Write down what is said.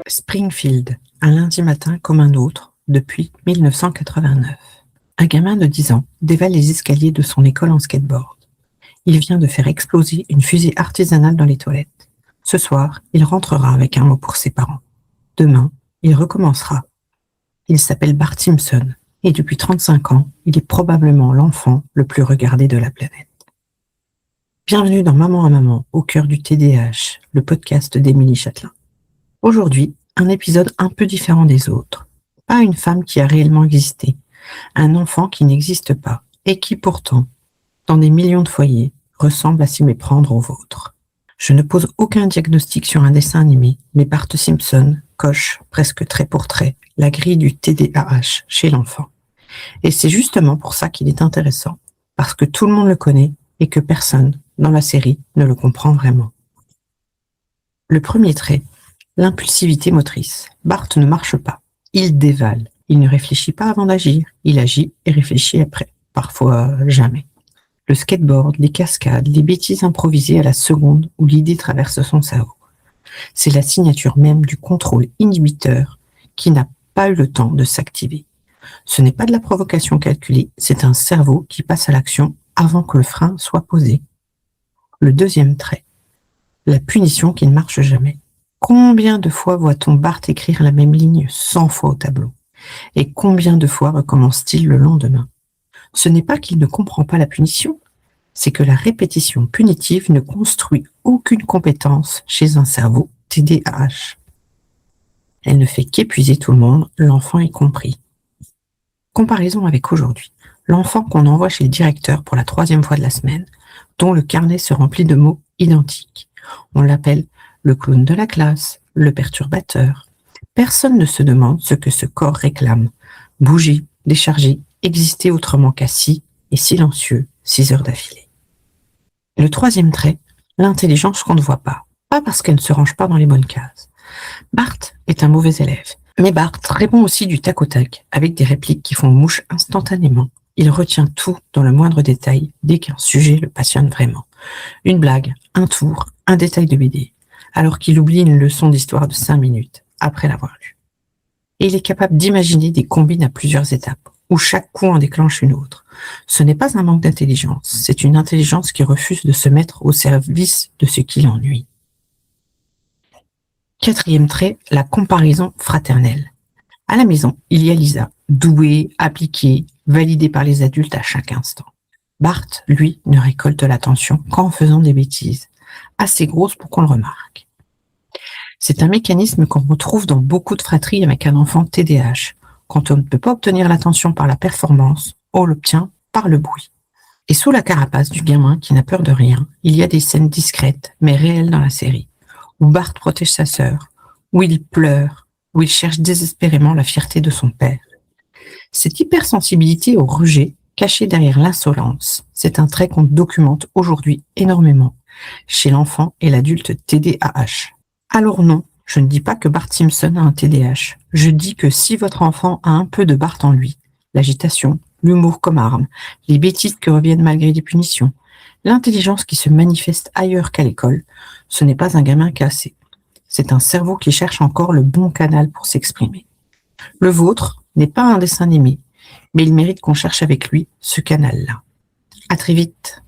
Springfield, un lundi matin comme un autre, depuis 1989. Un gamin de 10 ans dévale les escaliers de son école en skateboard. Il vient de faire exploser une fusée artisanale dans les toilettes. Ce soir, il rentrera avec un mot pour ses parents. Demain, il recommencera. Il s'appelle Bart Simpson et depuis 35 ans, il est probablement l'enfant le plus regardé de la planète. Bienvenue dans Maman à Maman, au cœur du TDAH, le podcast d'Émilie Châtelain. Aujourd'hui, un épisode un peu différent des autres. Pas une femme qui a réellement existé, un enfant qui n'existe pas et qui pourtant, dans des millions de foyers, ressemble à s'y méprendre au vôtre. Je ne pose aucun diagnostic sur un dessin animé, mais Bart Simpson coche, presque trait pour trait, la grille du TDAH chez l'enfant. Et c'est justement pour ça qu'il est intéressant, parce que tout le monde le connaît et que personne, dans la série, ne le comprend vraiment. Le premier trait, l'impulsivité motrice. Bart ne marche pas, il dévale. Il ne réfléchit pas avant d'agir, il agit et réfléchit après. Parfois, jamais. Le skateboard, les cascades, les bêtises improvisées à la seconde où l'idée traverse son cerveau. C'est la signature même du contrôle inhibiteur qui n'a pas eu le temps de s'activer. Ce n'est pas de la provocation calculée, c'est un cerveau qui passe à l'action avant que le frein soit posé. Le deuxième trait, la punition qui ne marche jamais. Combien de fois voit-on Bart écrire la même ligne 100 fois au tableau? Et combien de fois recommence-t-il le lendemain? Ce n'est pas qu'il ne comprend pas la punition, c'est que la répétition punitive ne construit aucune compétence chez un cerveau TDAH. Elle ne fait qu'épuiser tout le monde, l'enfant y compris. Comparaison avec aujourd'hui. L'enfant qu'on envoie chez le directeur pour la 3e fois de la semaine, dont le carnet se remplit de mots identiques. On l'appelle le clown de la classe, le perturbateur. Personne ne se demande ce que ce corps réclame. Bouger, décharger, exister autrement qu'assis et silencieux 6 heures d'affilée. Le troisième trait, l'intelligence qu'on ne voit pas. Pas parce qu'elle ne se range pas dans les bonnes cases. Bart est un mauvais élève. Mais Bart répond aussi du tac au tac, avec des répliques qui font mouche instantanément. Il retient tout dans le moindre détail dès qu'un sujet le passionne vraiment. Une blague, un tour, un détail de BD, alors qu'il oublie une leçon d'histoire de 5 minutes après l'avoir lue. Et il est capable d'imaginer des combines à plusieurs étapes, où chaque coup en déclenche une autre. Ce n'est pas un manque d'intelligence, c'est une intelligence qui refuse de se mettre au service de ce qui l'ennuie. Quatrième trait, la comparaison fraternelle. À la maison, il y a Lisa, douée, appliquée, validée par les adultes à chaque instant. Bart, lui, ne récolte l'attention qu'en faisant des bêtises, assez grosses pour qu'on le remarque. C'est un mécanisme qu'on retrouve dans beaucoup de fratries avec un enfant TDAH. Quand on ne peut pas obtenir l'attention par la performance, on l'obtient par le bruit. Et sous la carapace du gamin qui n'a peur de rien, il y a des scènes discrètes, mais réelles dans la série, où Bart protège sa sœur, où il pleure, où il cherche désespérément la fierté de son père. Cette hypersensibilité au rejet, cachée derrière l'insolence, c'est un trait qu'on documente aujourd'hui énormément chez l'enfant et l'adulte TDAH. Alors non, je ne dis pas que Bart Simpson a un TDAH. Je dis que si votre enfant a un peu de Bart en lui, l'agitation, l'humour comme arme, les bêtises qui reviennent malgré des punitions, l'intelligence qui se manifeste ailleurs qu'à l'école, ce n'est pas un gamin cassé. C'est un cerveau qui cherche encore le bon canal pour s'exprimer. Le vôtre n'est pas un dessin animé, mais il mérite qu'on cherche avec lui ce canal-là. À très vite.